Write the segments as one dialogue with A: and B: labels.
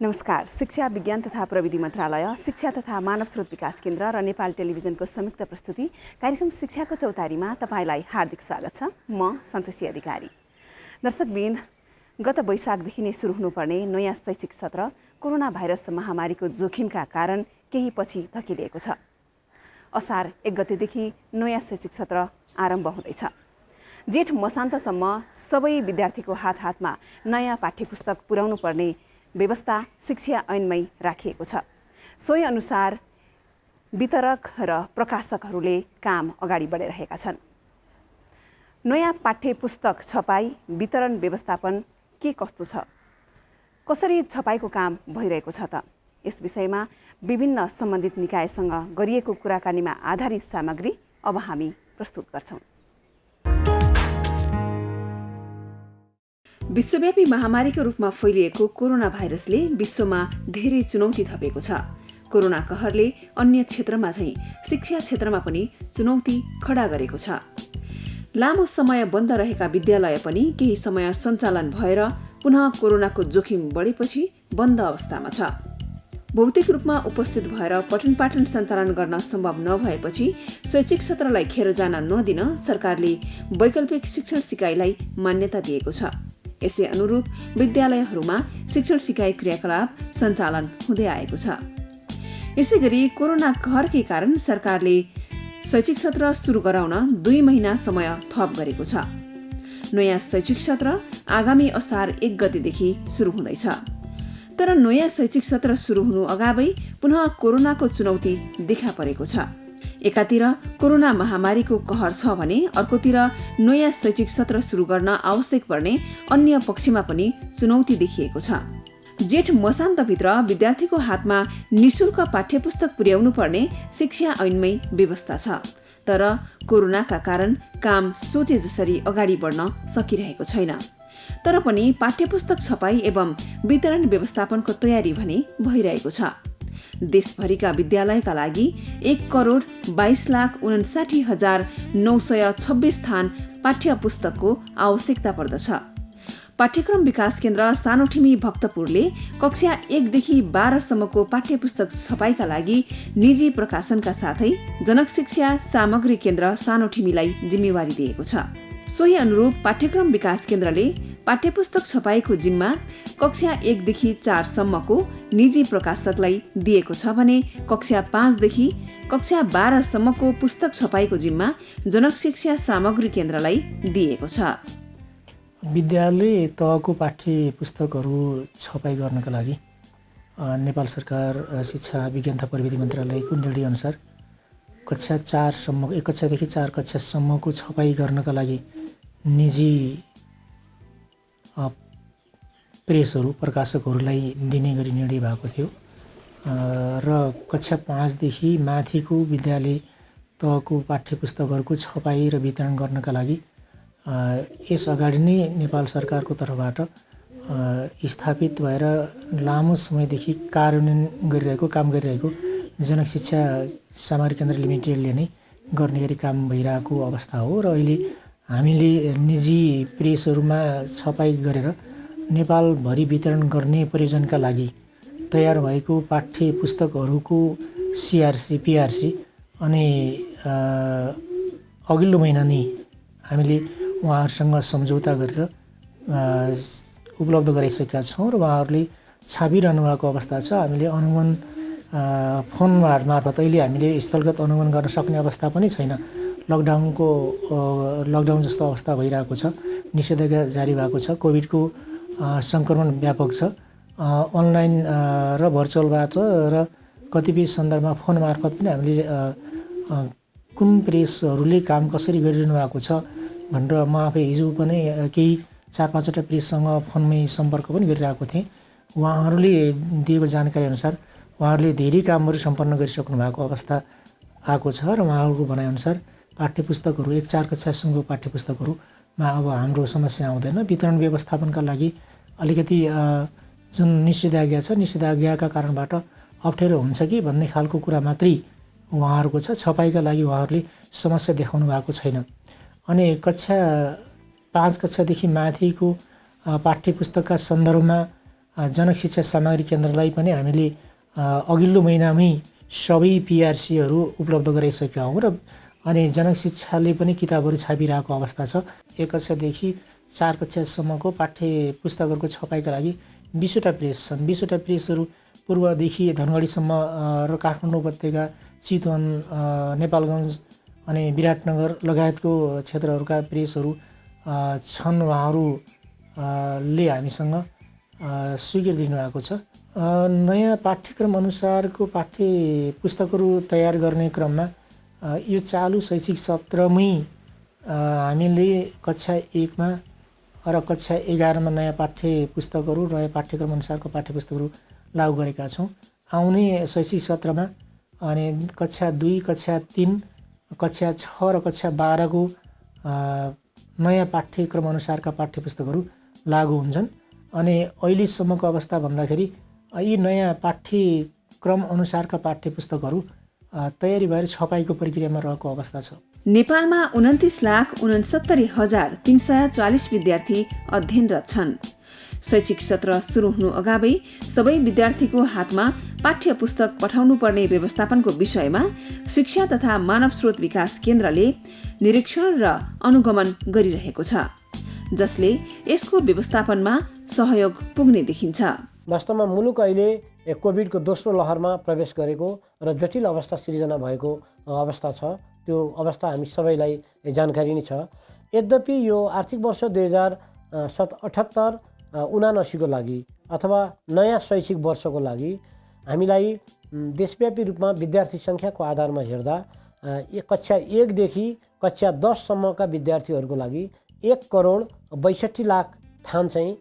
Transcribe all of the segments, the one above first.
A: नमस्कार। शिक्षा विज्ञान तथा प्रविधि मन्त्रालय, शिक्षा तथा मानव स्रोत विकास केन्द्र र नेपाल टेलिभिजनको संयुक्त प्रस्तुति कार्यक्रम शिक्षाको चौतारीमा तपाईलाई हार्दिक स्वागत छ। म सन्तोषी अधिकारी। दर्शकवृन्द, गत वैशाखदेखि नै सुरु हुनुपर्ने नयाँ शैक्षिक सत्र कोरोना भाइरस महामारीको जोखिमका कारण केही पछि धकिलिएको छ। असार 1 गतेदेखि नयाँ शैक्षिक सत्र आरम्भ हुँदैछ। जेठ मसान्तसम्म सबै विद्यार्थीको हातमा नयाँ पाठ्यपुस्तक पुर्याउनु पर्ने व्यवस्था शिक्षा ऐनमै राखिएको छ। सोही अनुसार वितरक र प्रकाशकहरूले काम अगाडि बढाइरहेका छन्। नयाँ पाठ्यपुस्तक छपाई वितरण व्यवस्थापन के कस्तो छ? कसरी छपाईको काम भइरहेको छ त? यस विषयमा विभिन्न सम्बन्धित निकायसँग गरिएको कुराकानीमा आधारित सामग्री अब हामी प्रस्तुत गर्छौं। विश्वव्यापी महामारीको रूपमा फैलिएको कोरोना भाइरसले विश्वमा धेरै चुनौती थपेको छ। कोरोना कहरले अन्य क्षेत्रमा झैं शिक्षा क्षेत्रमा पनि चुनौती खडा गरेको छ। लामो समय बन्द रहेका विद्यालय पनि केही समय सञ्चालन भएर पुनः कोरोनाको जोखिम बढेपछि बन्द अवस्थामा छ। भौतिक रूपमा उपस्थित भएर पठन पाठन सञ्चालन गर्न सम्भव नभएपछि शैक्षिक सत्रलाई खेर जान नदिन सरकारले वैकल्पिक शिक्षण सिकाइलाई मान्यता दिएको छ। यसै अनुरूप विद्यालयहरूमा शिक्षण सिकाइ क्रियाकलाप सञ्चालन हुँदै आएको छ। यसैगरी कोरोना कहरकै कारण सरकारले शैक्षिक सत्र सुरु गराउन 2 महिना समय थप गरेको छ। नयाँ शैक्षिक सत्र आगामी असार 1 गतेदेखि सुरु हुँदैछ। तर नयाँ शैक्षिक सत्र सुरु हुनु अगावै पुनः कोरोनाको चुनौती देखा परेको छ। एकातिर कोरोना महामारीको कहर छ भने अर्कोतिर नयाँ शैक्षिक सत्र सुरु गर्न आवश्यक पर्ने अन्य पक्षमा पनि चुनौती देखिएको छ। जेठ मसान्तभित्र विद्यार्थीको हातमा निशुल्क पाठ्यपुस्तक पुर्याउनु पर्ने शिक्षा ऐनमै व्यवस्था छ। तर कोरोनाका कारण काम सोचे जसरी अगाडि बढ्न सकिरहेको छैन। तर पनि पाठ्यपुस्तक छपाई एवं वितरण व्यवस्थापनको तयारी भने भइरहेको छ। देशभरिका विद्यालयका लागि 1,22,59,926 स्थान पाठ्य पुस्तकको आवश्यकता पर्दछ। पाठ्यक्रम विकास केन्द्र सानोठिमी भक्तपुरले कक्षा 1 देखि 12 सम्मको पाठ्य पुस्तक छपाईका लागि निजी प्रकाशनका साथै जनक शिक्षा सामग्री केन्द्र सानोठिमीलाई जिम्मेवारी दिएको छ। सोही अनुरूप पाठ्यक्रम विकास केन्द्रले पाठ्यपुस्तक छपाईको जिम्मा कक्षा 1 देखि 4 सम्मको निजी प्रकाशकलाई दिएको छ भने कक्षा 5 देखि कक्षा 12 सम्मको पुस्तक छपाईको जिम्मा जनक शिक्षा सामग्री केन्द्रलाई दिएको छ।
B: विद्यालय तहको पाठ्य पुस्तकहरू छपाई गर्नका लागि नेपाल सरकार शिक्षा विज्ञान तथा प्रविधि मन्त्रालयको निर्णय अनुसार कक्षा 4 सम्म 1 कक्षादेखि 4 कक्षासम्मको छपाई गर्नका लागि निजी प्रेसहरू प्रकाशकहरूलाई दिने गरी निर्णय भएको थियो र कक्षा 5 देखि माथिको विद्यालय तहको पाठ्यपुस्तकहरूको छपाई र वितरण गर्नका लागि यस अगाडि नै नेपाल सरकारको तर्फबाट स्थापित भएर लामो समयदेखि काम गरिरहेको जनक शिक्षा सामग्री केन्द्र लिमिटेडले नै गर्ने गरी काम भइरहेको अवस्था हो र अहिले हामीले निजी प्रेसहरूमा छपाई गरेर नेपालभरि वितरण गर्ने प्रयोजनका लागि तयार भएको पाठ्य पुस्तकहरूको सीआरसी पीआरसी अनि अघिल्लो महिना नै हामीले उहाँहरूसँग सम्झौता गरेर उपलब्ध गराइसकेका छौँ र उहाँहरूले छापिरहनु भएको अवस्था छ। हामीले अनुगमन फोन मार्फत अहिले हामीले स्थलगत अनुगमन गर्न सक्ने अवस्था पनि छैन। लकडाउन जस्तो अवस्था भइरहेको छ। निषेधाज्ञा जारी भएको छ। कोभिडको सङ्क्रमण व्यापक छ। अनलाइन र भर्चुअलबाट र कतिपय सन्दर्भमा फोन मार्फत पनि हामीले कुन प्रेसहरूले काम कसरी गरिरहनु भएको छ भनेर म आफै हिजो पनि केही 4-5वटा प्रेससँग फोनमै सम्पर्क पनि गरिरहेको थिएँ। उहाँहरूले दिएको जानकारी अनुसार उहाँहरूले धेरै कामहरू सम्पन्न गरिसक्नु भएको अवस्था आएको छ र उहाँहरूको भनाइअनुसार पाठ्यपुस्तकहरू 1-4 कक्षासम्मको पाठ्यपुस्तकहरूमा अब हाम्रो समस्या आउँदैन। वितरण व्यवस्थापनका लागि अलिकति जुन निषेधाज्ञा छ निषेधाज्ञाका कारणबाट अप्ठ्यारो हुन्छ कि भन्ने खालको कुरा मात्रै उहाँहरूको छ। छपाईका लागि उहाँहरूले समस्या देखाउनु भएको छैन। अनि कक्षा 5 कक्षादेखि माथिको पाठ्यपुस्तकका सन्दर्भमा जनक शिक्षा सामग्री केन्द्रलाई पनि हामीले अघिल्लो महिनामै सबै पिआरसीहरू उपलब्ध गराइसकेका हौँ र अनि जनक शिक्षाले पनि किताबहरू छापिरहेको अवस्था छ। 1 कक्षादेखि 4 कक्षासम्मको पाठ्य पुस्तकहरूको छपाइका लागि 20वटा प्रेस छन्। 20वटा प्रेसहरू पूर्वदेखि धनगढीसम्म र काठमाडौँ उपत्यका, चितवन, नेपालगञ्ज अनि विराटनगर लगायतको क्षेत्रहरूका प्रेसहरू छन्। उहाँहरूले हामीसँग स्वीकृति दिनुभएको छ। नयाँ पाठ्यक्रम अनुसारको पाठ्य पुस्तकहरू तयार गर्ने क्रममा यो चालु शैक्षिक सत्रमै हामीले कक्षा 1मा र कक्षा 11मा नयाँ पाठ्य पुस्तकहरू, नयाँ पाठ्यक्रम अनुसारको पाठ्य पुस्तकहरू लागू गरेका छौँ। आउने शैक्षिक सत्रमा अनि कक्षा 2, कक्षा 3, कक्षा 6 र कक्षा 12को नयाँ पाठ्यक्रम अनुसारका पाठ्य पुस्तकहरू लागू हुन्छन्। अनि अहिलेसम्मको अवस्था भन्दाखेरि यी नयाँ पाठ्यक्रम अनुसारका पाठ्य पुस्तकहरू तयारी भएर छपाईको प्रक्रियामा रहेको अवस्था छ।
A: नेपालमा 29,69,340 विद्यार्थी अध्ययनरत छन्। शैक्षिक सत्र सुरु हुनु अगावै सबै विद्यार्थीको हातमा पाठ्य पुस्तक पठाउनु पर्ने व्यवस्थापनको विषयमा शिक्षा तथा मानव स्रोत विकास केन्द्रले निरीक्षण र अनुगमन गरिरहेको छ, जसले यसको व्यवस्थापनमा सहयोग पुग्ने देखिन्छ।
C: वास्तवमा मुलुक अहिले कोभिडको दोस्रो लहरमा प्रवेश गरेको र जटिल अवस्था सिर्जना भएको अवस्था छ। त्यो अवस्था हामी सबैलाई जानकारी नै छ। यद्यपि यो आर्थिक वर्ष 2078-79 को लागि अथवा नयाँ शैक्षिक वर्षको लागि हामीलाई देशव्यापी रूपमा विद्यार्थी सङ्ख्याको आधारमा हेर्दा कक्षा 1 देखि कक्षा 10 सम्मका विद्यार्थीहरूको लागि 1,62,00,000 थान चाहिँ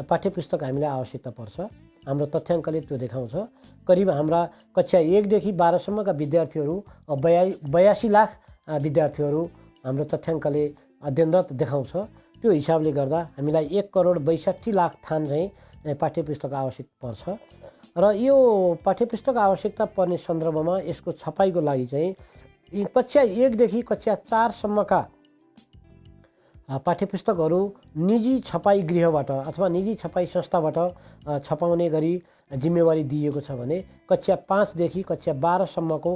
C: पाठ्य पुस्तक हामीलाई आवश्यकता पर्छ। हाम्रो तथ्याङ्कले त्यो देखाउँछ। करिब हाम्रा कक्षा 1 देखि 12 सम्मका विद्यार्थीहरू 82 लाख विद्यार्थीहरू हाम्रो तथ्याङ्कले अध्ययनरत देखाउँछ। त्यो हिसाबले गर्दा हामीलाई 1,62,00,000 थान चाहिँ पाठ्य पुस्तक आवश्यक पर्छ। र यो पाठ्य पुस्तक आवश्यकता पर्ने सन्दर्भमा यसको छपाईको लागि चाहिँ कक्षा 1 देखि कक्षा 4 सम्मका पाठ्य पुस्तकहरू निजी छपाई गृहबाट अथवा निजी छपाई संस्थाबाट छपाउने गरी जिम्मेवारी दिएको छ भने कक्षा 5 देखि कक्षा 12 सम्मको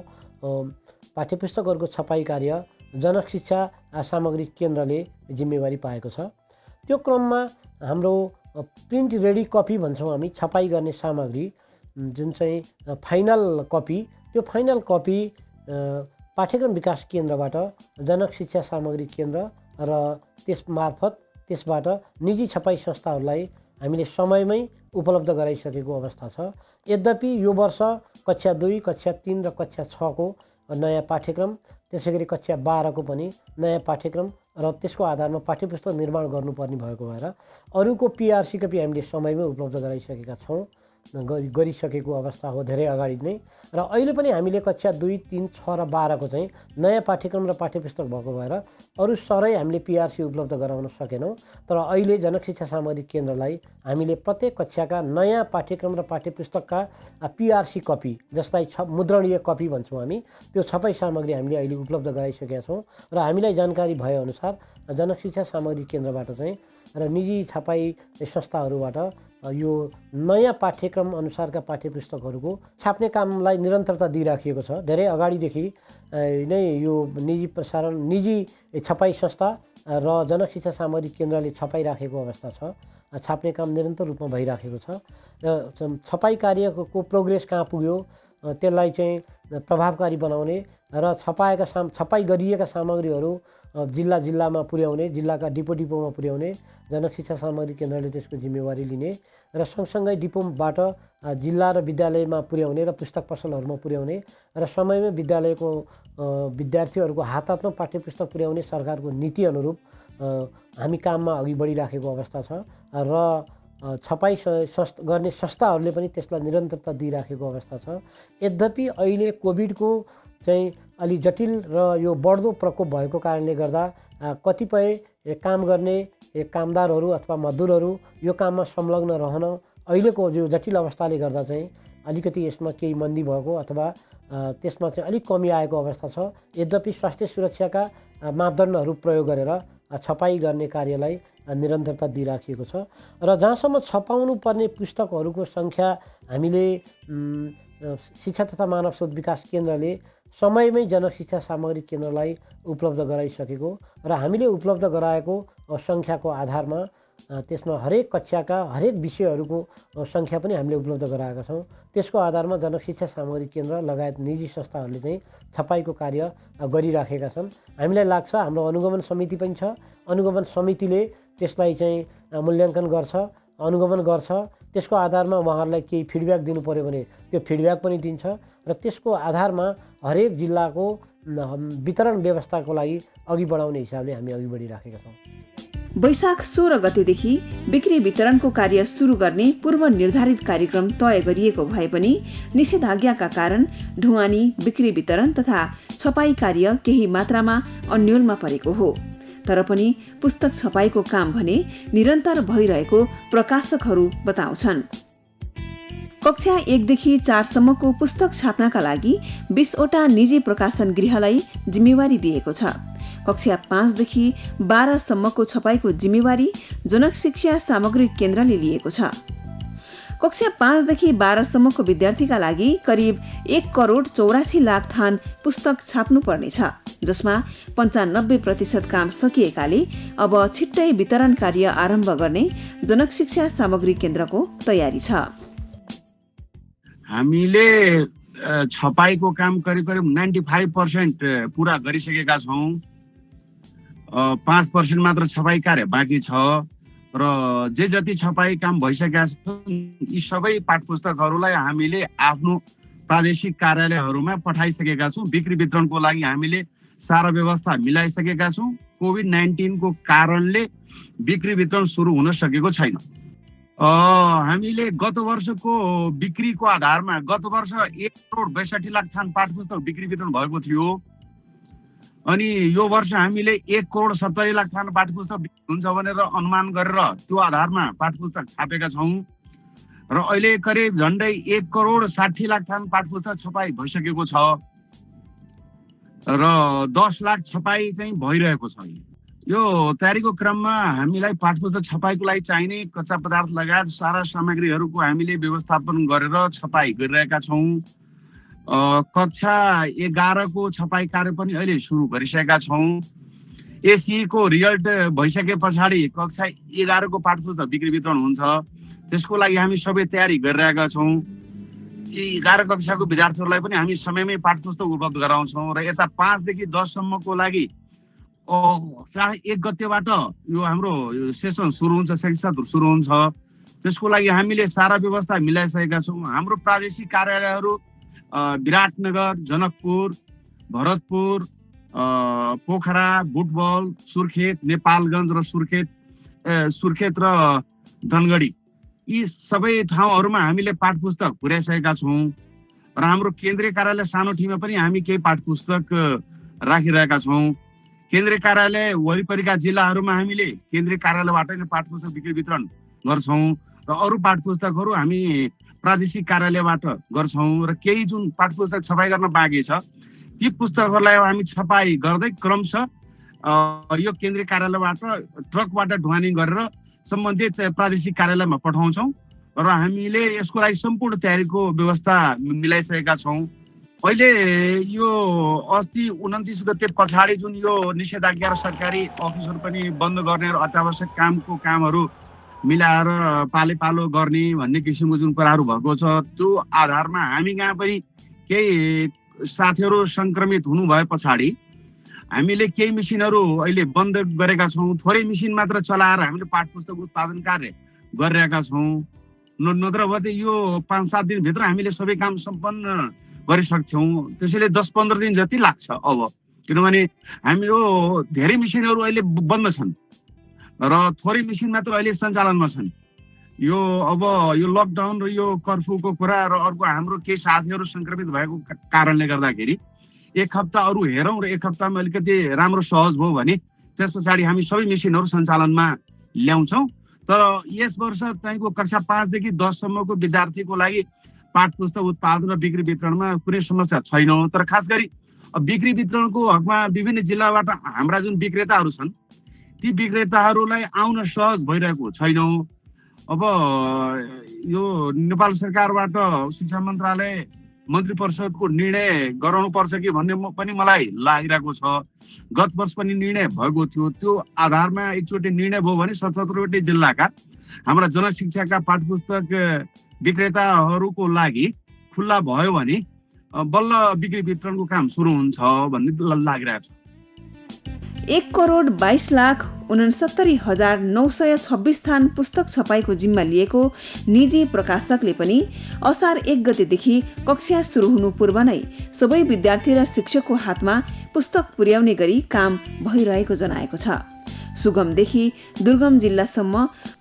C: पाठ्य पुस्तकहरूको छपाई कार्य जनक शिक्षा सामग्री केन्द्रले जिम्मेवारी पाएको छ। त्यो क्रममा हाम्रो प्रिन्ट रेडी कपी भन्छौँ हामी, छपाई गर्ने सामग्री जुन चाहिँ फाइनल कपी, त्यो फाइनल कपी पाठ्यक्रम विकास केन्द्रबाट जनक शिक्षा सामग्री केन्द्र र त्यसबाट निजी छपाई संस्थाहरूलाई हामीले समयमै उपलब्ध गराइसकेको अवस्था छ। यद्यपि यो वर्ष कक्षा 2, कक्षा 3 र कक्षा 6 को नयाँ पाठ्यक्रम, त्यसै गरी कक्षा 12 को पनि नयाँ पाठ्यक्रम र त्यसको आधारमा पाठ्य पुस्तक निर्माण गर्नुपर्ने भएको भएर अरूको पिआरसी कपी हामीले समयमै उपलब्ध गराइसकेका छौँ, गरिसकेको अवस्था हो धेरै अगाडि नै। र अहिले पनि हामीले कक्षा 2, 3, 6 र 12 को चाहिँ नयाँ पाठ्यक्रम र पाठ्य पुस्तक भएको भएर अरू सरै हामीले पिआरसी उपलब्ध गराउन सकेनौँ। तर अहिले जनक शिक्षा सामग्री केन्द्रलाई हामीले प्रत्येक कक्षाका नयाँ पाठ्यक्रम र पाठ्य पुस्तकका पिआरसी कपी, जसलाई मुद्रणीय कपी भन्छौँ हामी, त्यो छपाई सामग्री हामीले अहिले उपलब्ध गराइसकेका छौँ। र हामीलाई जानकारी भएअनुसार जनक शिक्षा सामग्री केन्द्रबाट चाहिँ र निजी छपाई संस्थाहरूबाट यो नयाँ पाठ्यक्रम अनुसारका पाठ्य पुस्तकहरूको छाप्ने कामलाई निरन्तरता दिइराखिएको छ। धेरै अगाडिदेखि नै यो निजी छपाई संस्था र जनक शिक्षा सामग्री केन्द्रले छपाइराखेको अवस्था छ। छाप्ने काम निरन्तर रूपमा भइराखेको छ र छपाई कार्यको प्रोग्रेस कहाँ पुग्यो त्यसलाई चाहिँ प्रभावकारी बनाउने र छपाई गरिएका सामग्रीहरू जिल्ला जिल्लामा पुर्याउने, जिल्लाका डिपोमा पुर्याउने जनक शिक्षा सामग्री केन्द्रले त्यसको जिम्मेवारी लिने र सँगसँगै डिपोबाट जिल्ला र विद्यालयमा पुर्याउने र पुस्तक पसलहरूमा पुर्याउने र समयमै विद्यालयको विद्यार्थीहरूको हातमा पाठ्य पुस्तक पुर्याउने सरकारको नीति अनुरूप हामी काममा अघि बढिराखेको अवस्था छ। र छपाई गर्ने संस्थाहरूले पनि त्यसलाई निरन्तरता दिइराखेको अवस्था छ। यद्यपि अहिले कोभिडको चाहिँ अलि जटिल र यो बढ्दो प्रकोप भएको कारणले गर्दा कतिपय काम गर्ने कामदारहरू अथवा मजदुरहरू यो काममा संलग्न रहन अहिलेको यो जटिल अवस्थाले गर्दा चाहिँ अलिकति यसमा केही मन्दी भएको अथवा त्यसमा चाहिँ अलिक कमी आएको अवस्था छ। यद्यपि स्वास्थ्य सुरक्षाका मापदण्डहरू प्रयोग गरेर छपाई गर्ने कार्यलाई निरन्तरता दिइराखिएको छ र जहाँसम्म छपाउनु पर्ने पुस्तकहरूको सङ्ख्या हामीले शिक्षा तथा मानव स्रोत विकास केन्द्रले समयमै जनशिक्षा सामग्री केन्द्रलाई उपलब्ध गराइसकेको र हामीले उपलब्ध गराएको सङ्ख्याको आधारमा त्यसमा हरेक कक्षाका हरेक विषयहरूको सङ्ख्या पनि हामीले उपलब्ध गराएका छौँ। त्यसको आधारमा जनशिक्षा सामग्री केन्द्र लगायत निजी संस्थाहरूले चाहिँ छपाईको कार्य गरिराखेका छन्। हामीलाई लाग्छ हाम्रो अनुगमन समिति पनि छ, अनुगमन समितिले त्यसलाई चाहिँ मूल्याङ्कन गर्छ, अनुगमन गर्छ। त्यसको आधारमा उहाँहरूलाई केही फिडब्याक दिनु पर्यो भने त्यो फिडब्याक पनि दिन्छ र त्यसको आधारमा हरेक जिल्लाको वितरण व्यवस्थाको लागि अघि बढाउने हिसाबले हामी अघि बढिराखेका छौँ।
A: वैशाख 16 गतेदेखि बिक्री वितरणको कार्य सुरु गर्ने पूर्व निर्धारित कार्यक्रम तय गरिएको भए पनि निषेधाज्ञाका कारण ढुवानी, बिक्री वितरण तथा छपाई कार्य केही मात्रामा अन्योलमा परेको हो। तर पनि पुस्तक छपाईको काम भने निरन्तर भइरहेको प्रकाशकहरू बताउँछन्। कक्षा 1 देखि 4 सम्मको पुस्तक छाप्नका लागि 20 वटा निजी प्रकाशन गृहलाई जिम्मेवारी दिएको छ। कक्षा 5 देखि 12 सम्मको छपाईको जिम्मेवारी जनक शिक्षा सामग्री केन्द्रले लिएको छ। कक्षा 5 देखि 12 सम्मको विद्यार्थीका लागि करिब 1 करोड 84 लाख थान पुस्तक छाप्नु पर्नेछ, जसमा 95% काम सकिएकाले अब छिट्टै वितरण कार्य आरम्भ गर्ने जनक शिक्षा सामग्री केन्द्रको तयारी छ।
D: हामीले छपाईको काम करिब 95% पुरा गरिसकेका छौँ। 5% मात्र छपाई कार्य बाँकी छ र जे जति छपाई काम भइसकेका छन् यी सबै पाठ्यपुस्तकहरूलाई हामीले आफ्नो प्रादेशिक कार्यालयहरूमा पठाइसकेका छौँ। बिक्री वितरणको लागि हामीले सारा व्यवस्था मिलाइसकेका छौँ। कोभिड-19 को कारणले बिक्री वितरण सुरु हुन सकेको छैन। हामीले गत वर्षको बिक्रीको आधारमा गत वर्ष 1 करोड 62 लाख थान पाठ्यपुस्तक बिक्री वितरण भएको थियो। अनि यो वर्ष हामीले 1 करोड 70 लाख थान पाठ्यपुस्तक हुन्छ भनेर अनुमान गरेर त्यो आधारमा पाठ्यपुस्तक छापेका छौँ र अहिले करिब झन्डै 1 करोड 60 लाख थान पाठ्यपुस्तक छपाई भइसकेको छ र 10 लाख छपाई चाहिँ भइरहेको छ। यो तयारीको क्रममा हामीलाई पाठ्यपुस्तक छपाईको लागि चाहिने कच्चा पदार्थ लगायत सारा सामग्रीहरूको हामीले व्यवस्थापन गरेर छपाई गरिरहेका छौँ। कक्षा 11 को छपाई कार्य पनि अहिले सुरु गरिसकेका छौँ। एसी को रिजल्ट भइसके पछाडि कक्षा 11 को पाठ्यपुस्तक बिक्री वितरण हुन्छ। त्यसको लागि हामी सबै तयारी गरिरहेका छौँ। 11 कक्षाको विद्यार्थीहरूलाई पनि हामी समयमै पाठ्यपुस्तक उपलब्ध गराउँछौँ र यता 5 देखि 10 सम्मको लागि 1.5 गतेबाट यो हाम्रो सेसन सुरु हुन्छ, शैक्षिक सत्र सुरु हुन्छ। त्यसको लागि हामीले सारा व्यवस्था मिलाइसकेका छौँ। हाम्रो प्रादेशिक कार्यालयहरू विराटनगर, जनकपुर, भरतपुर, पोखरा, बुटबल, सुर्खेत, नेपालगञ्ज र सुर्खेत र धनगढी यी सबै ठाउँहरूमा हामीले पाठ्यपुस्तक पुर्याइसकेका छौँ र हाम्रो केन्द्रीय कार्यालय सानोठीमा पनि हामी केही पाठ्यपुस्तक राखिरहेका छौँ। केन्द्रीय कार्यालय वरिपरिका जिल्लाहरूमा हामीले केन्द्रीय कार्यालयबाट नै पाठ्यपुस्तक बिक्री वितरण गर्छौँ र अरू पाठ्यपुस्तकहरू हामी प्रादेशिक कार्यालयबाट गर्छौँ र केही जुन पाठ्यपुस्तक छपाई गर्न बाँकी छ ती पुस्तकहरूलाई हामी छपाई गर्दै क्रमशः यो केन्द्रीय कार्यालयबाट ट्रकबाट ढुवानी गरेर सम्बन्धित प्रादेशिक कार्यालयमा पठाउँछौँ र हामीले यसको लागि सम्पूर्ण तयारीको व्यवस्था मिलाइसकेका छौँ। अहिले यो अस्ति 29 गते पछाडि जुन यो निषेधाज्ञा र सरकारी अफिसहरू पनि बन्द गर्ने र अत्यावश्यक कामहरू मिलाएर पाले पालो गर्ने भन्ने किसिमको जुन कुराहरू भएको छ त्यो आधारमा हामी कहाँ पनि केही साथीहरू सङ्क्रमित हुनु भए पछाडि हामीले केही मेसिनहरू अहिले बन्द गरेका छौँ। थोरै मेसिन मात्र चलाएर हामीले पाठ्यपुस्तक उत्पादन कार्य गरिरहेका छौँ। नत्र यो 5-7 दिनभित्र हामीले सबै काम सम्पन्न गरिसक्छौँ। त्यसैले 10-15 दिन जति लाग्छ अब, किनभने हाम्रो धेरै मेसिनहरू अहिले बन्द छन् र थोरै मेसिन मात्र अहिले सञ्चालनमा छन्। यो अब यो लकडाउन र यो कर्फ्यूको कुरा र अर्को हाम्रो केही साथीहरू सङ्क्रमित भएको कारणले गर्दाखेरि 1 हप्ता अरू हेरौँ र 1 हप्तामा अलिकति राम्रो सहज भयो भने त्यस पछाडि हामी सबै मेसिनहरू सञ्चालनमा ल्याउँछौँ। तर यस वर्ष तपाईँको कक्षा 5 देखि 10 सम्मको विद्यार्थीको लागि पाठ्यपुस्तक उत्पादन र बिक्री वितरणमा कुनै समस्या छैन। तर खास गरी बिक्री वितरणको हकमा विभिन्न जिल्लाबाट हाम्रा जुन विक्रेताहरू छन् ती विक्रेताहरूलाई आउन सहज भइरहेको छैनौँ। अब यो नेपाल सरकारबाट शिक्षा मन्त्रालय मन्त्री परिषदको निर्णय गराउनुपर्छ कि भन्ने पनि मलाई लागिरहेको छ। गत वर्ष पनि निर्णय भएको थियो, त्यो आधारमा एकचोटि निर्णय भयो भने 77वटै जिल्लाका हाम्रा जनशिक्षाका पाठ्यपुस्तक विक्रेताहरूको लागि खुल्ला भयो भने बल्ल बिक्री वितरणको काम सुरु हुन्छ भन्ने लागिरहेको छ।
A: 1,22,69,926 थान पुस्तक छपाईको जिम्मा लिएको निजी प्रकाशकले पनि असार 1 गतेदेखि कक्षा सुरु हुनु पूर्व नै सबै विद्यार्थी र शिक्षकको हातमा पुस्तक पुर्याउने गरी काम भइरहेको जनाएको छ। सुगमदेखि दुर्गम जिल्लासम्म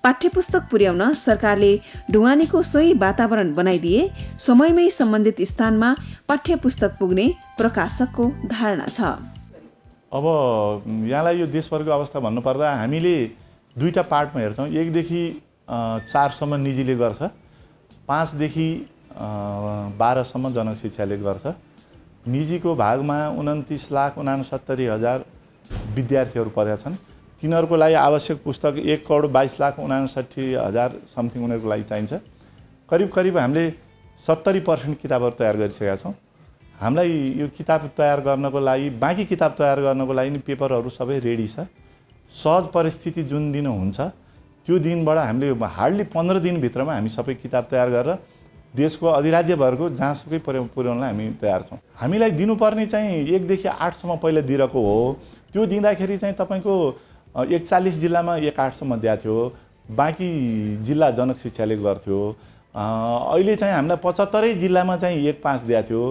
A: पाठ्यपुस्तक पुर्याउन सरकारले ढुवानीको सही वातावरण बनाइदिए समयमै सम्बन्धित स्थानमा पाठ्यपुस्तक पुग्ने प्रकाशकको धारणा छ।
E: अब यहाँलाई यो देशभरको अवस्था भन्नुपर्दा हामीले दुईटा पार्टमा हेर्छौँ। 1 देखि 4 सम्म निजीले गर्छ, 5 देखि 12 सम्म जनशिक्षाले गर्छ। निजीको भागमा 29,69,000 विद्यार्थीहरू परेका छन्। तिनीहरूको लागि आवश्यक पुस्तक 1,22,59,000 समथिङ उनीहरूको लागि चाहिन्छ। करिब हामीले 70% किताबहरू तयार गरिसकेका छौँ। हामीलाई यो किताब तयार गर्नको लागि, बाँकी किताब तयार गर्नको लागि नि पेपरहरू सबै रेडी छ। सहज परिस्थिति जुन दिन हुन्छ त्यो दिनबाट हामीले हार्डली 15 दिनभित्रमा हामी सबै किताब तयार गरेर देशको अधिराज्यभरको जहाँसुकै पुर्याउनलाई हामी तयार छौँ। हामीलाई दिनुपर्ने चाहिँ 1 देखि 8 सम्म पहिला दिएको हो। त्यो दिँदाखेरि चाहिँ तपाईँको 41 जिल्लामा 1/8 सम्म दिएको थियो, बाँकी जिल्ला जनशिक्षाले गर्थ्यो। अहिले चाहिँ हामीलाई 75 जिल्लामा चाहिँ 1/5 दिएको थियो।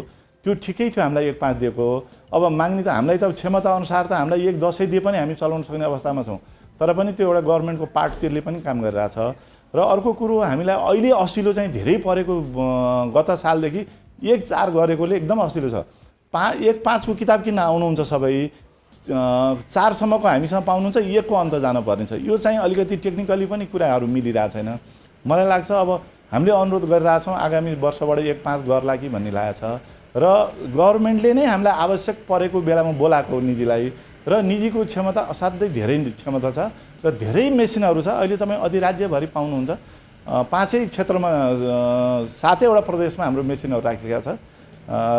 E: त्यो ठिकै थियो हामीलाई 1/5 दिएको। अब माग्ने त हामीलाई त क्षमता अनुसार त हामीलाई 1/10 दिए पनि हामी चलाउन सक्ने अवस्थामा छौँ। तर पनि त्यो एउटा गभर्मेन्टको पार्ट त्यसले पनि काम गरिरहेछ। र अर्को कुरो हामीलाई अहिले असिलो चाहिँ धेरै परेको, गत सालदेखि 1/4 गरेकोले एकदम असिलो छ। 1/5 को किताब किन आउनुहुन्छ सबै, 4 सम्मको हामीसँग पाउनुहुन्छ, 1 को अन्त जानुपर्ने छ। यो चाहिँ अलिकति टेक्निकली पनि कुराहरू मिलिरहेको छैन। मलाई लाग्छ अब हामीले अनुरोध गरिरहेछौँ आगामी वर्षबाट 1/5 गर्ला कि भन्ने लागेको छ। र गभर्मेन्टले नै हामीलाई आवश्यक परेको बेलामा बोलाएको निजीलाई, र निजीको क्षमता असाध्यै धेरै क्षमता छ र धेरै मेसिनहरू छ। अहिले तपाईँ अधिराज्यभरि पाउनुहुन्छ। 5 क्षेत्रमा 7वटा प्रदेशमा हाम्रो मेसिनहरू राखिसकेका छ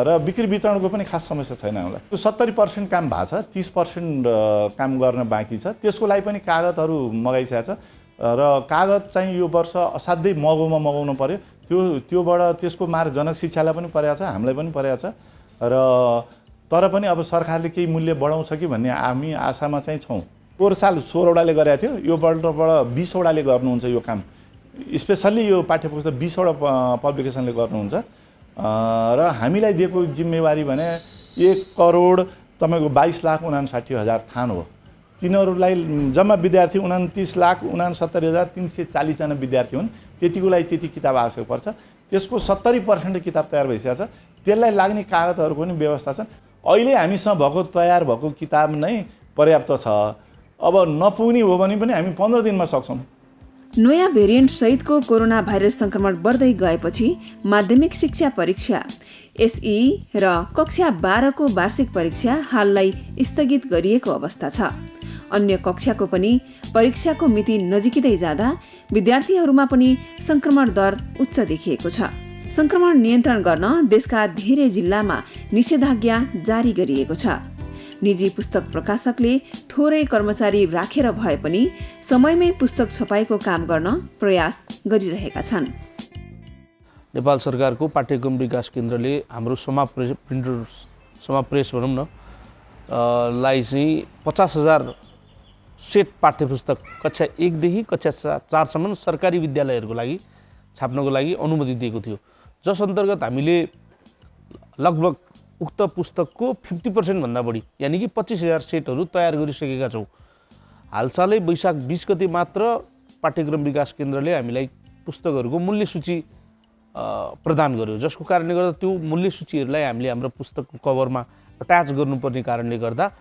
E: र बिक्री वितरणको पनि खास समस्या छैन हामीलाई। त्यो 70% काम भएको छ, 30% काम गर्न बाँकी छ। त्यसको लागि पनि कागजहरू मगाइसकेको छ र कागज चाहिँ यो वर्ष असाध्यै महँगोमा मगाउनु पर्यो। त्योबाट त्यसको मार जनशिक्षालाई पनि परेको छ, हामीलाई पनि परेको छ। र तर पनि अब सरकारले केही मूल्य बढाउँछ कि भन्ने हामी आशामा चाहिँ छौँ। पोहोर साल 16वटाले गरेको थियो, यो वर्षबाट 20वटाले गर्नुहुन्छ यो काम। स्पेसल्ली यो पाठ्यपुस्तक 20वटा पब्लिकेसनले गर्नुहुन्छ। र हामीलाई दिएको जिम्मेवारी भने 1,00,00,000 तपाईँको 22,59,000 थान हो। तिनीहरूलाई जम्मा विद्यार्थी 29,69,340 जना विद्यार्थी हुन्। त्यतिको लागि त्यति किताब आवश्यक पर्छ। त्यसको 70% किताब तयार भइसकेको छ। त्यसलाई लाग्ने कागजहरूको पनि व्यवस्था छ। अहिले हामीसँग भएको तयार भएको किताब नै पर्याप्त छ। अब नपुग्ने हो भने पनि हामी 15 दिनमा सक्छौँ।
A: नयाँ भेरिएन्ट सहितको कोरोना भाइरस संक्रमण बढ्दै गएपछि माध्यमिक शिक्षा परीक्षा एसई र कक्षा 12 को वार्षिक परीक्षा हाललाई स्थगित गरिएको अवस्था छ। अन्य कक्षाको पनि परीक्षाको मिति नजिकिँदै जाँदा विद्यार्थीहरूमा पनि संक्रमण दर उच्च देखिएको छ। संक्रमण नियन्त्रण गर्न देशका धेरै जिल्लामा निषेधाज्ञा जारी गरिएको छ। निजी पुस्तक प्रकाशकले थोरै कर्मचारी राखेर भए पनि समयमै पुस्तक छपाईको काम गर्न प्रयास गरिरहेका छन्।
F: नेपाल सरकारको पाठ्यक्रम विकास केन्द्रले हाम्रो समाप्रेस भनौँ न लाई चाहिँ 50,000 सेट पाठ्यपुस्तक कक्षा 1 देखि कक्षा 4 सम्म सरकारी विद्यालयहरूको लागि छाप्नको लागि अनुमति दिएको थियो, जस अन्तर्गत हामीले लगभग उक्त पुस्तकको 50% भन्दा बढी यानि कि 25,000 सेटहरू तयार गरिसकेका छौँ। हालसालै वैशाख 20 गते मात्र पाठ्यक्रम विकास केन्द्रले हामीलाई पुस्तकहरूको मूल्य सूची प्रदान गर्यो, जसको कारणले गर्दा त्यो मूल्य सूचीहरूलाई हामीले हाम्रो पुस्तकको कभरमा अट्याच गर्नुपर्ने कारणले गर्दा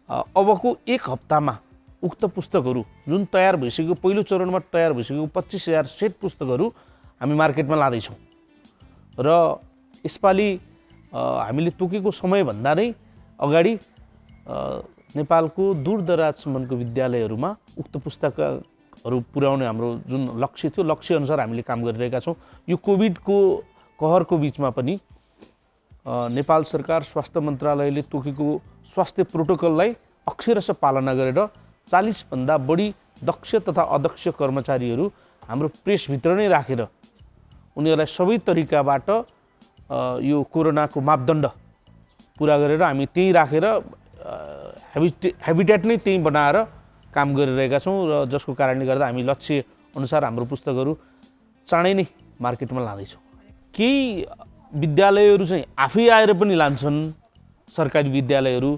F: अबको 1 हप्तामा उक्त पुस्तकहरू जुन तयार भइसकेको पहिलो चरणमा तयार भइसकेको 25,000 सेट पुस्तकहरू हामी मार्केटमा लाँदैछौँ र यसपालि हामीले तोकेको समयभन्दा नै अगाडि नेपालको दूरदराजसम्मको विद्यालयहरूमा उक्त पुस्तकहरू पुर्याउने हाम्रो जुन लक्ष्य थियो, लक्ष्यअनुसार हामीले काम गरिरहेका छौँ। यो कोभिडको कहरको बिचमा पनि नेपाल सरकार स्वास्थ्य मन्त्रालयले तोकेको स्वास्थ्य प्रोटोकललाई अक्षरशः पालना गरेर 40 भन्दा बढी दक्ष तथा अदक्ष कर्मचारीहरू हाम्रो प्रेसभित्र नै राखेर उनीहरूलाई सबै तरिकाबाट यो कोरोनाको मापदण्ड पुरा गरेर हामी त्यहीँ राखेर हेबिटेट नै त्यहीँ बनाएर काम गरिरहेका छौँ र जसको कारणले गर्दा हामी लक्ष्य अनुसार हाम्रो पुस्तकहरू चाँडै नै मार्केटमा लाँदैछौँ। केही विद्यालयहरू चाहिँ आफै आएर पनि लान्छन्, सरकारी विद्यालयहरू।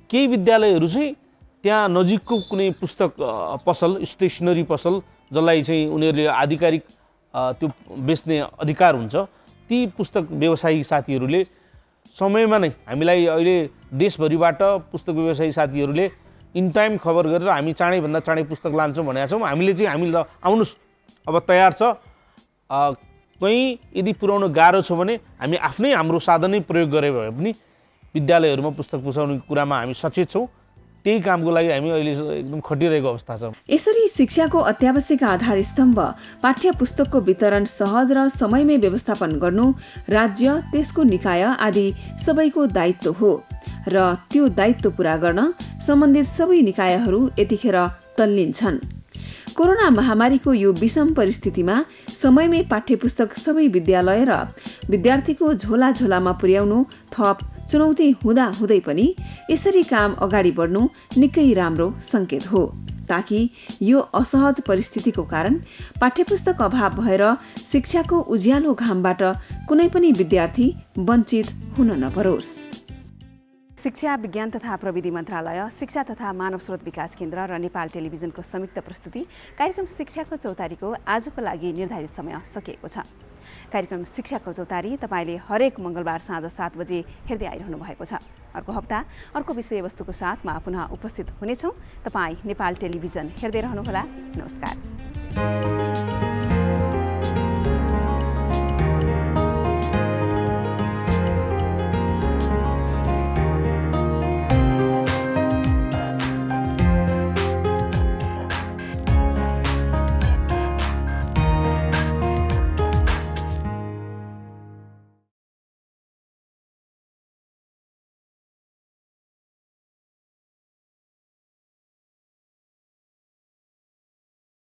F: केही विद्यालयहरू चाहिँ त्यहाँ नजिकको कुनै पुस्तक पसल, स्टेसनरी पसल जसलाई चाहिँ उनीहरूले आधिकारिक त्यो बेच्ने अधिकार हुन्छ, ती पुस्तक व्यवसायी साथीहरूले समयमा नै हामीलाई अहिले देशभरिबाट पुस्तक व्यवसायी साथीहरूले इन टाइम खबर गरेर हामी चाँडैभन्दा चाँडै पुस्तक लान्छौँ भनेका छौँ। हामीले चाहिँ हामी आउनुहोस् अब तयार छ, कहीँ यदि पुर्याउन गाह्रो छ भने हामी आफ्नै हाम्रो साधनै प्रयोग गरे भए पनि विद्यालयहरूमा पुस्तक पुर्याउने कुरामा हामी सचेत छौँ। त्यही कामको लागि हामी अहिले एकदम खटिरहेको अवस्था छ।
A: यसरी शिक्षाको अत्यावश्यक आधार स्तम्भ पाठ्य पुस्तकको वितरण सहज र समयमै व्यवस्थापन गर्नु राज्य, त्यसको निकाय आदि सबैको दायित्व हो र त्यो दायित्व पूरा गर्न सम्बन्धित सबै निकायहरू यतिखेर तल्लिन्छन्। कोरोना महामारीको यो विषम परिस्थितिमा समयमै पाठ्यपुस्तक सबै विद्यालय र विद्यार्थीको झोलामा पुर्याउनु थप चुनौती हुँदा हुँदै पनि यसरी काम अगाडि बढ्नु निकै राम्रो संकेत हो, ताकि यो असहज परिस्थितिको कारण पाठ्यपुस्तक अभाव भएर शिक्षाको उज्यालो घामबाट कुनै पनि विद्यार्थी वञ्चित हुन नपरोस्। शिक्षा विज्ञान तथा प्रविधि मन्त्रालय, शिक्षा तथा मानव स्रोत विकास केन्द्र र नेपाल टेलिभिजनको संयुक्त प्रस्तुति कार्यक्रम शिक्षाको चौतारीको आजको लागि निर्धारित समय सकिएको छ। कार्यक्रम शिक्षाको चौतारी तपाईँले हरेक मङ्गलबार साँझ 7 बजे हेर्दै आइरहनु भएको छ। अर्को हप्ता अर्को विषयवस्तुको साथमा पुनः उपस्थित हुनेछौँ। तपाईँ नेपाल टेलिभिजन हेर्दै रहनुहोला। नमस्कार।